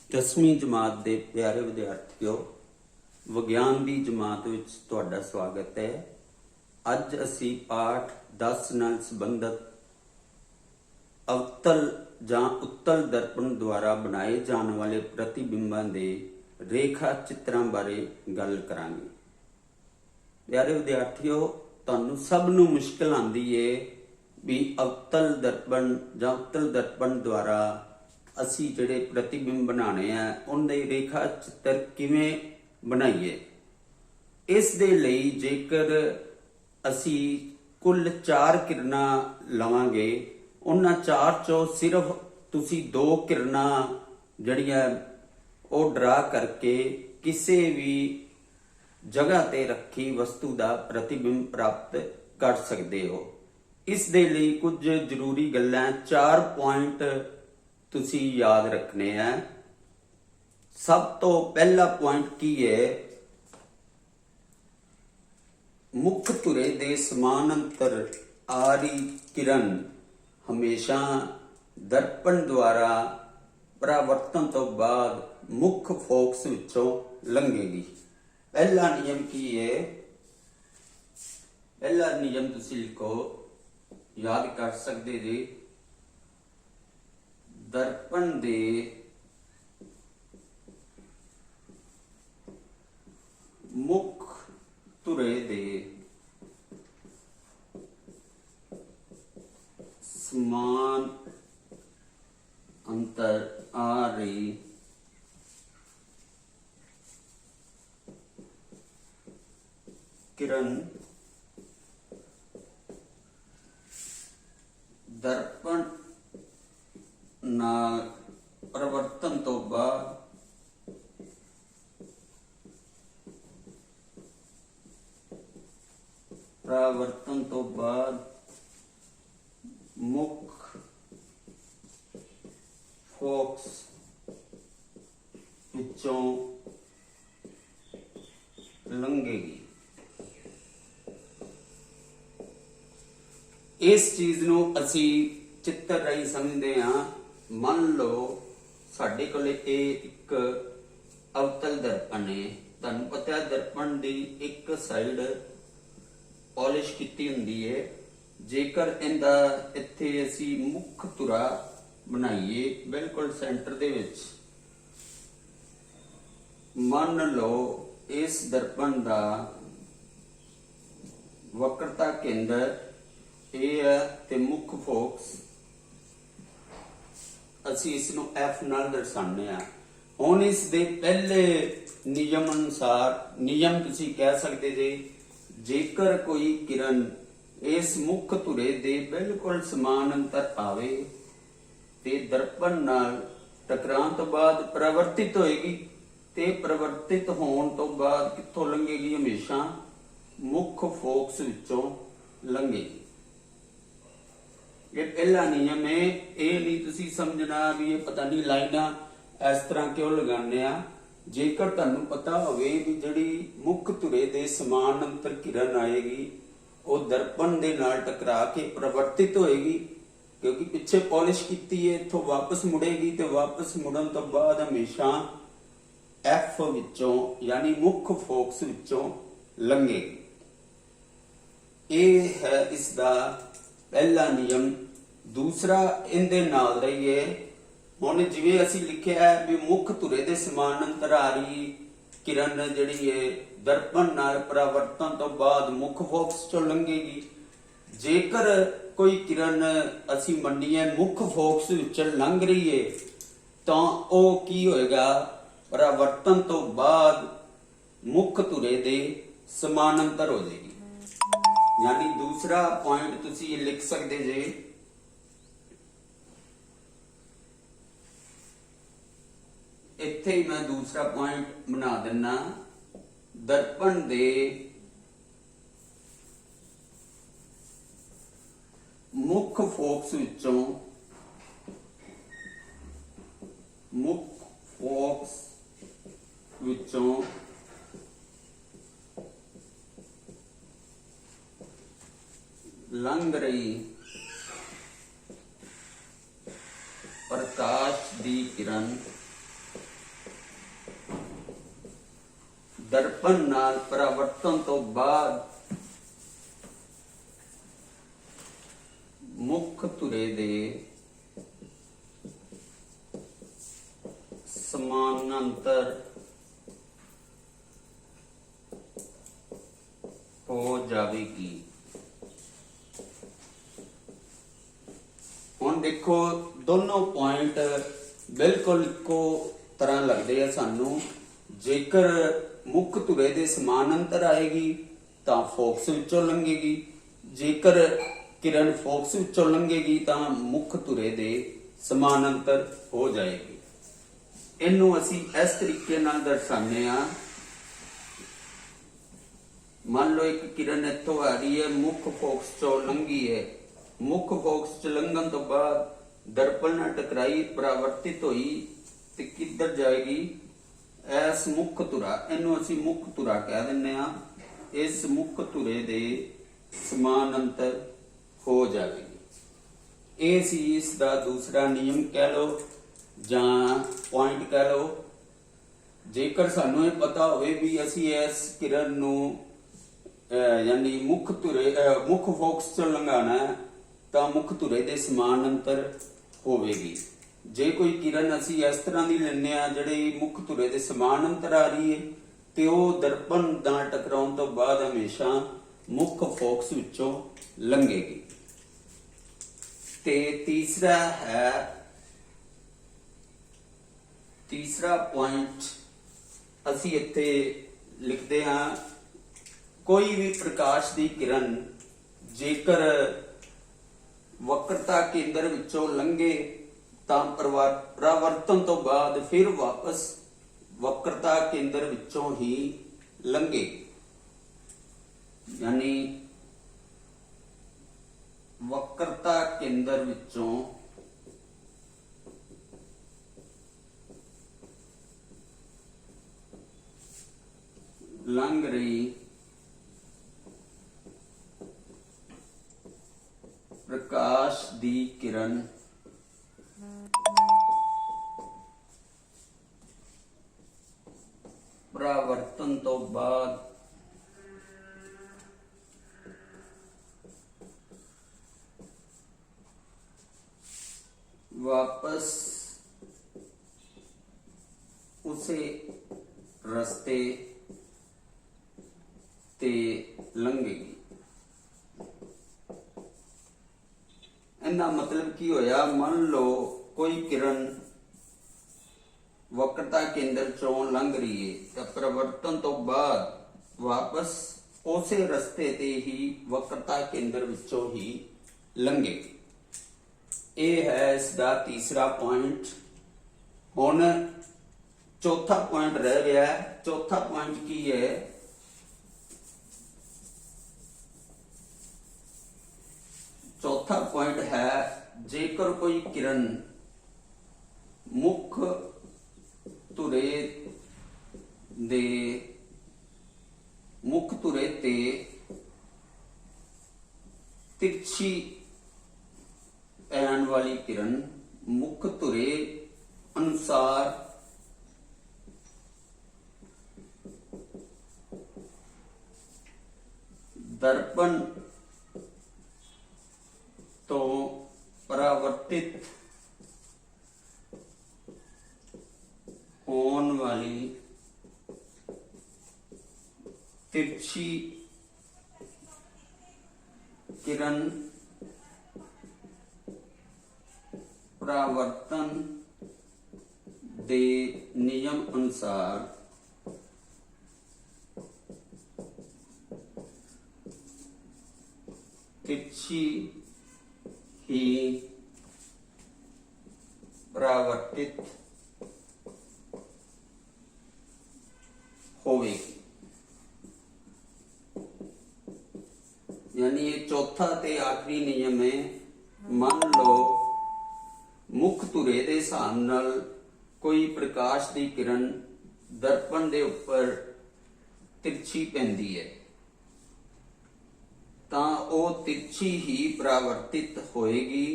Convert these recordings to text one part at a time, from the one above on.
10ਵੀਂ ਜਮਾਤ ਦੇ ਪਿਆਰੇ ਵਿਦਿਆਰਥੀਓ, ਵਿਗਿਆਨ ਦੀ ਜਮਾਤ ਵਿੱਚ ਤੁਹਾਡਾ ਸਵਾਗਤ ਹੈ। ਅੱਜ ਅਸੀਂ ਪਾਠ 10 ਨਾਲ ਸੰਬੰਧਿਤ ਅਵਤਲ ਜਾਂ ਉੱਤਲ ਦਰਪਣ ਦੁਆਰਾ ਬਣਾਏ ਜਾਣ ਵਾਲੇ ਪ੍ਰਤੀਬਿੰਬਾਂ ਦੇ ਰੇਖਾ ਚਿੱਤਰਾਂ ਬਾਰੇ ਗੱਲ ਕਰਾਂਗੇ। ਪਿਆਰੇ ਵਿਦਿਆਰਥੀਓ, ਤੁਹਾਨੂੰ ਸਭ ਨੂੰ ਮੁਸ਼ਕਲ ਆਉਂਦੀ ਏ ਵੀ ਅਵਤਲ ਦਰਪਣ ਜਾਂ ਉੱਤਲ ਦਰਪਣ ਦੁਆਰਾ ਅਸੀਂ ਜਿਹੜੇ ਪ੍ਰਤੀਬਿੰਬ ਬਣਾਉਣੇ ਆ ਉਹਨਾਂ ਦੇ ਰੇਖਾ ਚਿੱਤਰ ਕਿਵੇਂ ਬਣਾਈਏ। ਇਸ ਦੇ ਲਈ ਜੇਕਰ ਅਸੀਂ ਕੁੱਲ 4 ਕਿਰਨਾਂ ਲਵਾਂਗੇ, ਉਹਨਾਂ 4 ਚੋਂ ਸਿਰਫ ਤੁਸੀਂ 2 ਕਿਰਨਾਂ ਜਿਹੜੀਆਂ ਉਹ ਡਰਾ ਕਰਕੇ ਕਿਸੇ ਵੀ ਜਗ੍ਹਾ ਤੇ ਰੱਖੀ ਵਸਤੂ ਦਾ ਪ੍ਰਤੀਬਿੰਬ ਪ੍ਰਾਪਤ ਕਰ ਸਕਦੇ ਹੋ। ਇਸ ਦੇ ਲਈ ਕੁਝ ਜ਼ਰੂਰੀ ਗੱਲਾਂ 4 ਪੁਆਇੰਟ ਤੁਸੀਂ ਯਾਦ ਰੱਖਣੇ ਹੈ। ਸਭ ਤੋਂ ਪਹਿਲਾ ਪੁਆਇੰਟ ਕੀ ਹੈ? ਮੁੱਖ ਧੁਰੇ ਦੇ ਸਮਾਨਾਂਤਰ ਆ ਰਹੀ ਕਿਰਨ ਹਮੇਸ਼ਾ ਦਰਪਣ ਦੁਆਰਾ ਪਰਾਵਰਤਨ ਤੋਂ ਬਾਅਦ ਮੁੱਖ ਫੋਕਸ ਵਿੱਚੋਂ ਲੰਘੇਗੀ। ਪਹਿਲਾ ਨਿਯਮ ਕੀ ਹੈ? ਪਹਿਲਾ ਨਿਯਮ ਤੁਸੀਂ ਲਿਖੋ, ਯਾਦ ਕਰ ਸਕਦੇ ਜੀ। ਦਰਪਣ ਦੇ ਮੁੱਖ ਧੁਰੇ ਦੇ ਸਮਾਨ ਅੰਤਰ ਆ ਰਹੀ ਕਿਰਨ ਦਰਪਣ ਨਾਲ ਪਰਿਵਰਤਨ ਤੋਂ ਬਾਅਦ ਮੁੱਖ ਫੋਕਸ ਵਿੱਚੋਂ ਲੰਘੇਗੀ। ਇਸ ਚੀਜ਼ ਨੂੰ ਅਸੀਂ ਚਿੱਤਰ ਰਾਹੀਂ ਸਮਝਦੇ ਹਾਂ। ਮੰਨ ਲਓ ਸਾਡੇ ਕੋਲ ਇਹ ਇੱਕ ਅਵਤਲ ਦਰਪਣ ਹੈ। ਤੁਹਾਨੂੰ ਪਤਾ ਹੈ ਦਰਪਣ ਦੀ ਇੱਕ ਸਾਈਡ ਪਾਲਿਸ਼ ਕੀਤੀ ਹੁੰਦੀ ਹੈ। ਜੇਕਰ ਇਹਦਾ ਇੱਥੇ ਅਸੀਂ ਮੁੱਖ ਧੁਰਾ ਬਣਾਈਏ ਬਿਲਕੁਲ ਸੈਂਟਰ ਦੇ ਵਿੱਚ, ਮੰਨ ਲਓ ਇਸ ਦਰਪਣ ਦਾ ਵਕਰਤਾ ਕੇਂਦਰ ਇਹ ਹੈ ਤੇ ਮੁੱਖ ਫੋਕਸ ਅਸੀਂ ਇਸ ਨੂੰ F ਨਾਲ ਦਰਸਾਉਂਦੇ ਹਾਂ। ਹੁਣ ਇਸ ਦੇ ਪਹਿਲੇ ਨਿਯਮ ਅਨੁਸਾਰ, ਨਿਯਮ ਤੁਸੀਂ ਕਹਿ ਸਕਦੇ ਜੇ, ਜੇਕਰ ਕੋਈ ਕਿਰਨ ਇਸ ਮੁੱਖ ਧੁਰੇ ਦੇ ਬਿਲਕੁਲ ਸਮਾਨਾਂਤਰ ਆਵੇ ਤੇ ਦਰਪਣ ਨਾਲ ਟਕਰਾਉਣ ਤੋਂ ਬਾਅਦ ਪਰਿਵਰਤਿਤ ਹੋਏਗੀ ਤੇ ਪਰਿਵਰਤਿਤ ਹੋਣ ਤੋਂ ਬਾਅਦ ਕਿੱਥੋਂ ਲੰਘੇਗੀ? ਹਮੇਸ਼ਾ ਮੁੱਖ ਫੋਕਸ ਵਿੱਚੋਂ ਲੰਘੇਗੀ। ਇਹ ਪਹਿਲਾ ਨਿਯਮ ਹੈ। ਇਹ ਨਹੀਂ ਤੁਸੀਂ ਸਮਝਣਾ ਵੀ ਇਹ ਪਤਾ ਨਹੀਂ ਲਾਈਨਾਂ ਇਸ ਤਰ੍ਹਾਂ ਕਿਉਂ ਲਗਾਉਂਦੇ ਆ। ਜੇਕਰ ਤੁਹਾਨੂੰ ਪਤਾ ਹੋਵੇ ਵੀ ਜਿਹੜੀ ਮੁੱਖ ਧੁਰੇ ਦੇ ਸਮਾਨਾਂਤਰ ਕਿਰਨ ਆਏਗੀ ਉਹ ਦਰਪਣ ਦੇ ਨਾਲ ਟਕਰਾ ਕੇ ਪਰਿਵਰਤਿਤ ਹੋਏਗੀ, ਕਿਉਂਕਿ ਪਿੱਛੇ ਪਾਲਿਸ਼ ਕੀਤੀ ਹੈ, ਇੱਥੋਂ ਵਾਪਸ ਮੁੜੇਗੀ ਤੇ ਵਾਪਸ ਮੁੜਨ ਤੋਂ ਬਾਅਦ ਹਮੇਸ਼ਾ F ਵਿੱਚੋਂ ਯਾਨੀ ਮੁੱਖ ਫੋਕਸ ਵਿੱਚੋਂ ਲੰਘੇਗੀ। ਇਹ ਹੈ ਇਸ ਦਾ ਪਹਿਲਾ ਨਿਯਮ। ਦੂਸਰਾ ਇਹਦੇ ਨਾਲ ਰਹੀਏ। ਹੁਣ ਜਿਵੇਂ ਅਸੀਂ ਲਿਖਿਆ ਹੈ ਵੀ ਮੁੱਖ ਧੁਰੇ ਦੇ ਸਮਾਨਾਂਤਰ ਆ ਰਹੀ ਕਿਰਨ ਜਿਹੜੀ ਹੈ ਦਰਪਣ ਨਾਲ ਪਰਾਵਰਤਨ ਤੋਂ ਬਾਅਦ ਮੁੱਖ ਫੋਕਸ ਚੋਂ ਲੰਘੇਗੀ। ਜੇਕਰ ਕੋਈ ਕਿਰਨ ਅਸੀਂ ਮੰਨੀਏ ਮੁੱਖ ਫੋਕਸ ਵਿੱਚੋਂ ਲੰਘ ਰਹੀ ਹੈ ਤਾਂ ਉਹ ਕੀ ਹੋਏਗਾ? ਪਰਾਵਰਤਨ ਤੋਂ ਬਾਅਦ ਮੁੱਖ ਧੁਰੇ ਦੇ ਸਮਾਨਾਂਤਰ ਹੋ ਜਾਏਗੀ। ਯਾਨੀ ਦੂਸਰਾ ਪੁਆਇੰਟ ਤੁਸੀਂ ਇਹ ਲਿਖ ਸਕਦੇ ਜੇ, ਇੱਥੇ ਹੀ ਮੈਂ ਦੂਸਰਾ ਪੁਆਇੰਟ ਬਣਾ ਦਿੰਨਾ। ਦਰਪਣ ਦੇ ਮੁੱਖ ਫੋਕਸ ਵਿੱਚੋਂ ਲੰਘ ਰਹੀ ਪ੍ਰਕਾਸ਼ ਦੀ ਕਿਰਨ ਦਰਪਣ ਨਾਲ ਪਰਾਵਰਤਨ ਤੋਂ ਬਾਅਦ ਮੁੱਖ ਧੁਰੇ ਦੇ ਸਮਾਨਾਂਤਰ ਹੋ ਜਾਵੇਗੀ। ਹੁਣ ਦੇਖੋ ਦੋਨੋਂ ਪੁਆਇੰਟ ਬਿਲਕੁਲ ਇੱਕੋ ਤਰ੍ਹਾਂ ਲੱਗਦੇ ਆ ਸਾਨੂੰ। ਜੇਕਰ ਮੁੱਖ ਧੁਰੇ ਦੇ ਸਮਾਨਾਂਤਰ ਆਏਗੀ ਤਾਂ ਫੋਕਸ ਵਿੱਚੋਂ ਲੰਘੇਗੀ, ਜੇਕਰ ਕਿਰਨ ਫੋਕਸ ਵਿੱਚੋਂ ਲੰਘੇਗੀ ਤਾਂ ਮੁੱਖ ਧੁਰੇ ਦੇ ਸਮਾਨਾਂਤਰ ਹੋ ਜਾਏਗੀ। ਇਹਨੂੰ ਅਸੀਂ ਇਸ ਤਰੀਕੇ ਨਾਲ ਦਰਸਾਉਂਦੇ ਆ। ਮੰਨ ਲਓ ਇੱਕ ਕਿਰਨ ਇੱਥੋਂ ਆ ਰਹੀ ਹੈ, ਮੁੱਖ ਫੋਕਸ ਚੋਂ ਲੰਘੀ ਹੈ। ਮੁੱਖ ਫੋਕਸ ਚ ਲੰਘਣ ਤੋਂ ਬਾਅਦ ਦਰਪਣ ਨਾਲ ਟਕਰਾਈ, ਪਰਾਵਰਤਿਤ ਹੋਈ ਤੇ ਕਿੱਧਰ ਜਾਏਗੀ? ਇਸ ਮੁੱਖ ਧੁਰਾ, ਇਹਨੂੰ ਅਸੀਂ ਮੁੱਖ ਧੁਰਾ ਕਹਿ ਦਿੰਦੇ ਆ। ਇਸ ਮੁੱਖ ਧੁਰੇ ਦੇ ਸਮਾਨਾਂਤਰ ਹੋ ਜਾਵੇਗੀ। ਇਹ ਸੀ ਇਸ ਦਾ ਦੂਸਰਾ ਨਿਯਮ ਕਹਿ ਲਓ ਜਾਂ ਪੁਆਇੰਟ ਕਹਿ ਲਓ। ਜੇਕਰ ਸਾਨੂੰ ਇਹ ਪਤਾ ਹੋਵੇ ਵੀ ਅਸੀਂ ਇਸ ਕਿਰਨ ਨੂੰ ਯਾਨੀ ਮੁੱਖ ਫੋਕਸ ਚ ਲੰਘਾਣਾ ਤਾਂ ਮੁੱਖ ਧੁਰੇ ਦੇ ਸਮਾਨਾਂਤਰ ਹੋਵੇਗੀ। ਜੇ ਕੋਈ ਕਿਰਨ ਅਸੀਂ ਇਸ ਤਰ੍ਹਾਂ ਦੀ ਲੈਂਦੇ ਆ ਜਿਹੜੀ ਮੁੱਖ ਧੁਰੇ ਦੇ ਸਮਾਨਾਂਤਰ ਆ ਰਹੀ ਹੈ ਤੇ ਉਹ ਦਰਪਣ ਨਾਲ ਟਕਰਾਉਣ ਤੋਂ ਬਾਅਦ ਹਮੇਸ਼ਾ ਮੁੱਖ ਫੋਕਸ ਵਿੱਚੋਂ ਲੰਘੇਗੀ। ਤੇ ਤੀਸਰਾ ਪੁਆਇੰਟ ਅਸੀਂ ਇੱਥੇ ਲਿਖਦੇ ਹਾਂ, ਕੋਈ ਵੀ ਪ੍ਰਕਾਸ਼ ਦੀ ਕਿਰਨ ਜੇਕਰ ਵਕਰਤਾ ਕੇਂਦਰ ਵਿੱਚੋਂ ਲੰਘੇ ਤਾਂ ਪਰਾਵਰਤਨ ਤੋਂ ਬਾਅਦ ਫਿਰ ਵਾਪਸ ਵਕਰਤਾ ਕੇਂਦਰ ਵਿੱਚੋਂ ਹੀ ਲੰਘੇ। ਯਾਨੀ ਵਕਰਤਾ ਕੇਂਦਰ ਵਿੱਚੋਂ ਲੰਘ ਰਹੀ ਪ੍ਰਕਾਸ਼ ਦੀ ਕਿਰਨ ਪਰਾਵਰਤਨ ਤੋਂ ਬਾਅਦ ਵਾਪਸ ਉਸੇ ਰਸਤੇ ਤੇ ਲੰਘੇਗੀ। ਇਹਦਾ ਮਤਲਬ ਕੀ ਹੋਇਆ? ਮੰਨ ਲਓ ਕੋਈ ਕਿਰਨ ਵਕਰਤਾ ਕੇਂਦਰ ਚੋਂ ਲੰਘ ਰਹੀ ਹੈ ਤਾਂ ਪਰਿਵਰਤਨ ਤੋਂ ਬਾਅਦ ਵਾਪਸ ਉਸੇ ਰਸਤੇ ਤੇ ਹੀ ਵਕਰਤਾ ਕੇਂਦਰ ਵਿੱਚੋਂ ਹੀ ਲੰਘੇ। ਇਹ ਹੈ ਇਸ ਦਾ ਤੀਸਰਾ ਪੁਆਇੰਟ। ਹੁਣ ਚੌਥਾ ਪੁਆਇੰਟ ਰਹਿ ਗਿਆ ਹੈ। ਚੌਥਾ ਪੁਆਇੰਟ ਕੀ ਹੈ? ਚੌਥਾ ਪੁਆਇੰਟ ਹੈ, ਜੇਕਰ ਕੋਈ ਕਿਰਨ ਮੁੱਖ ਧੁਰੇ ਤੇ ਤਿਰਛੀ ਪੈਣ ਵਾਲੀ ਕਿਰਨ ਮੁੱਖ ਧੁਰੇ ਅਨੁਸਾਰ ਦਰਪਣ ਤੋਂ ਪਰਾਵਰਤਿਤ ਹੋਣ ਵਾਲੀ ਤਿਰਛੀ किरण परावर्तन दे नियम अनुसार तिरछी ही परावर्तित होवेगी। यानी ये चौथा ते आखिरी नियम है। मान लो मुख धुरे दे हिसाब नाल कोई प्रकाश की किरण दर्पण दे उपर तिरछी पैंदी है तां ओ तिरछी ही परावर्तित होएगी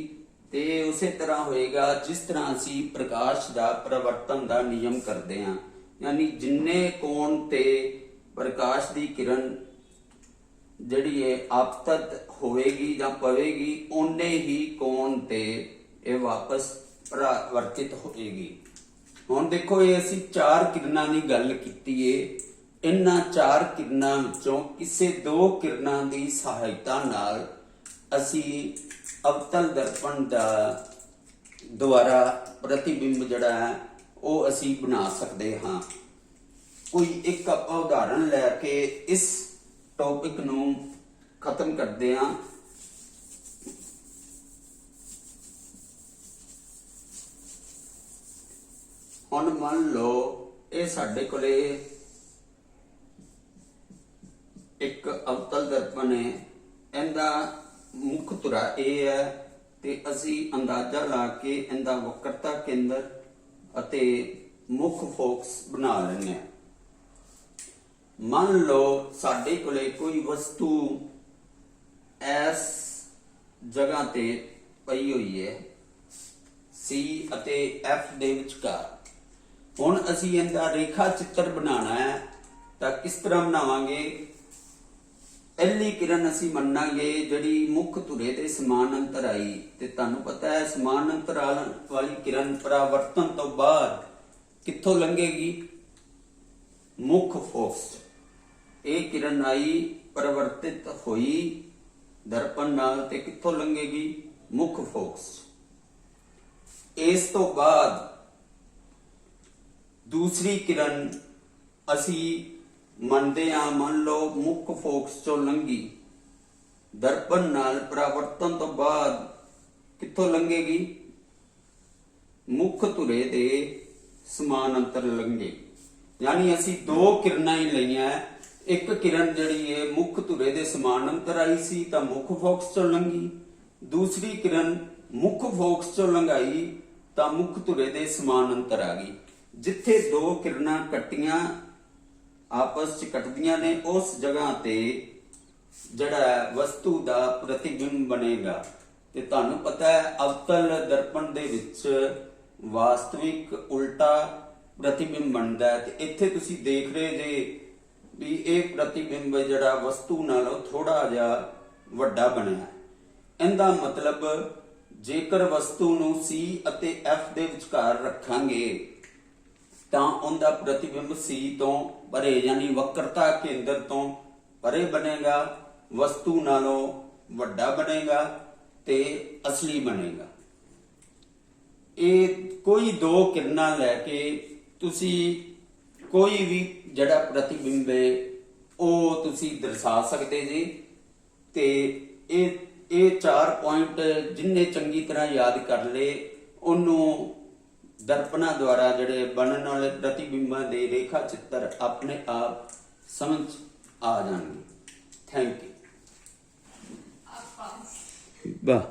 ते उसे तरह होएगा जिस तरह असी प्रकाश दा परावर्तन दा नियम करते हैं। यानी जिन्ने कोण ते ਪ੍ਰਕਾਸ਼ ਦੀ ਕਿਰਨ ਜਿਹੜੀ ਹੈ ਆਪਤਤ ਹੋਵੇਗੀ ਜਾਂ ਪਵੇਗੀ, ਓਨੇ ਹੀ ਕੋਣ ਤੇ ਇਹ ਵਾਪਸ ਪਰਾਵਰਤਿਤ ਹੋਏਗੀ। ਹੁਣ ਦੇਖੋ, ਇਹ ਅਸੀਂ 4 ਕਿਰਨਾਂ ਦੀ ਗੱਲ ਕੀਤੀ ਏ। ਇਹਨਾਂ 4 ਕਿਰਨਾਂ ਵਿੱਚੋਂ ਕਿਸੇ 2 ਕਿਰਨਾਂ ਦੀ ਸਹਾਇਤਾ ਨਾਲ ਅਸੀਂ ਅਵਤਲ ਦਰਪਣ ਦਾ ਦੁਆਰਾ ਪ੍ਰਤੀਬਿੰਬ ਜਿਹੜਾ ਹੈ ਉਹ ਅਸੀਂ ਬਣਾ ਸਕਦੇ ਹਾਂ। ਕੋਈ ਇੱਕ ਆਪਾਂ ਉਦਾਹਰਣ ਲੈ ਕੇ ਇਸ ਟੌਪਿਕ ਨੂੰ ਖਤਮ ਕਰਦੇ ਹਾਂ। ਹੁਣ ਮੰਨ ਲਓ ਇਹ ਸਾਡੇ ਕੋਲੇ ਇੱਕ ਅਵਤਲ ਦਰਪਣ ਹੈ, ਇਹਦਾ ਮੁੱਖ ਧੁਰਾ ਇਹ ਹੈ ਤੇ ਅਸੀਂ ਅੰਦਾਜ਼ਾ ਲਾ ਕੇ ਇਹਦਾ ਵਕਰਤਾ ਕੇਂਦਰ ਅਤੇ ਮੁੱਖ ਫੋਕਸ ਬਣਾ ਲੈਂਦੇ ਹਾਂ। ਮੰਨ ਲਓ ਸਾਡੇ ਕੋਲੇ ਕੋਈ ਵਸਤੂ ਇਸ ਜਗ੍ਹਾ ਤੇ ਪਈ ਹੋਈ ਹੈ C ਅਤੇ F ਦੇ ਵਿਚਕਾਰ। ਹੁਣ ਅਸੀਂ ਇਹਦਾ ਰੇਖਾ ਚਿੱਤਰ ਬਣਾਉਣਾ ਹੈ ਤਾਂ ਕਿਸ ਤਰ੍ਹਾਂ ਬਣਾਵਾਂਗੇ? ਪਹਿਲੀ ਕਿਰਨ ਅਸੀਂ ਮੰਨਾਂਗੇ ਜਿਹੜੀ ਮੁੱਖ ਧੁਰੇ ਦੇ ਸਮਾਨਾਂਤਰ ਆਈ, ਤੇ ਤੁਹਾਨੂੰ ਪਤਾ ਹੈ ਸਮਾਨਾਂਤਰ ਵਾਲੀ ਕਿਰਨ ਪਰਾਵਰਤਨ ਤੋਂ ਬਾਅਦ ਕਿੱਥੋਂ ਲੰਘੇਗੀ? ਮੁੱਖ ਫੋਕਸ। ਇਹ ਕਿਰਨ ਆਈ, ਪਰਿਵਰਤਿਤ ਹੋਈ ਦਰਪਣ ਨਾਲ ਤੇ ਕਿੱਥੋਂ ਲੰਘੇਗੀ? ਮੁੱਖ ਫੋਕਸ। ਇਸ ਤੋਂ ਬਾਅਦ ਦੂਸਰੀ ਕਿਰਨ ਅਸੀਂ ਮੰਨਦੇ ਹਾਂ, ਮੰਨ ਲਓ ਮੁੱਖ ਫੋਕਸ ਚੋਂ ਲੰਘੀ, ਦਰਪਣ ਨਾਲ ਪਰਾਵਰਤਨ ਤੋਂ ਬਾਅਦ ਕਿੱਥੋਂ ਲੰਘੇਗੀ? ਮੁੱਖ ਧੁਰੇ ਦੇ ਸਮਾਨਾਂਤਰ ਲੰਘੇ। ਯਾਨੀ ਅਸੀਂ 2 ਕਿਰਨਾਂ ਹੀ ਲਈਆਂ। ਇੱਕ ਕਿਰਨ ਜਿਹੜੀ ਹੈ ਮੁੱਖ ਧੁਰੇ ਦੇ ਸਮਾਨਾਂਤਰ ਆਈ ਸੀ ਤਾਂ ਮੁੱਖ ਫੋਕਸ ਚੋਂ ਲੰਘੀ। ਦੂਸਰੀ ਕਿਰਨ ਮੁੱਖ ਫੋਕਸ ਚੋਂ ਲੰਘਾਈ ਤਾਂ ਮੁੱਖ ਧੁਰੇ ਦੇ ਸਮਾਨਾਂਤਰ ਆ ਗਈ। ਜਿੱਥੇ 2 ਕਿਰਨਾਂ ਕੱਟੀਆਂ ਆਪਸ ਚ ਕੱਟਦੀਆਂ ਨੇ, ਉਸ ਜਗ੍ਹਾ ਤੇ ਜਿਹੜਾ ਵਸਤੂ ਦਾ ਪ੍ਰਤੀਬਿੰਬ ਬਣੇਗਾ। ਤੇ ਤੁਹਾਨੂੰ ਪਤਾ ਹੈ ਅਵਤਲ ਦਰਪਣ ਦੇ ਵਿੱਚ ਵਾਸਤਵਿਕ ਉਲਟਾ ਪ੍ਰਤੀਬਿੰਬ ਬਣਦਾ ਹੈ। ਤੇ ਇੱਥੇ ਤੁਸੀਂ ਦੇਖ ਰਹੇ ਜੇ ਵੀ ਇਹ ਪ੍ਰਤੀਬਿੰਬ ਜਿਹੜਾ ਵਸਤੂ ਨਾਲੋਂ ਥੋੜਾ ਜਿਹਾ ਵੱਡਾ ਬਣਿਆ। ਇਹਦਾ ਮਤਲਬ ਜੇਕਰ ਵਸਤੂ ਨੂੰ C ਅਤੇ F ਦੇ ਵਿਚਕਾਰ ਰੱਖਾਂਗੇ ਤਾਂ ਉਹਦਾ ਪ੍ਰਤੀਬਿੰਬ C ਤੋਂ ਪਰੇ ਯਾਨੀ ਵਕਰਤਾ ਕੇਂਦਰ ਤੋਂ ਪਰੇ ਬਣੇਗਾ, ਵਸਤੂ ਨਾਲੋਂ ਵੱਡਾ ਬਣੇਗਾ ਤੇ ਅਸਲੀ ਬਣੇਗਾ। ਇਹ ਕੋਈ 2 ਕਿਰਨਾਂ ਲੈ ਕੇ ਤੁਸੀਂ ਕੋਈ ਵੀ ਜਿਹੜਾ ਪ੍ਰਤੀਬਿੰਬ ਹੈ ਉਹ ਤੁਸੀਂ ਦਰਸਾ ਸਕਦੇ ਜੀ। ਤੇ ਇਹ 4 ਪੁਆਇੰਟ ਜਿੰਨੇ ਚੰਗੀ ਤਰ੍ਹਾਂ ਯਾਦ ਕਰ ਲਏ, ਉਹਨੂੰ ਦਰਪਣਾਂ ਦੁਆਰਾ ਜਿਹੜੇ ਬਣਨ ਵਾਲੇ ਪ੍ਰਤੀਬਿੰਬਾਂ ਦੇ ਰੇਖਾ ਚਿੱਤਰ ਆਪਣੇ ਆਪ ਸਮਝ ਆ ਜਾਣਗੇ। Thank you. ਵਾਹ।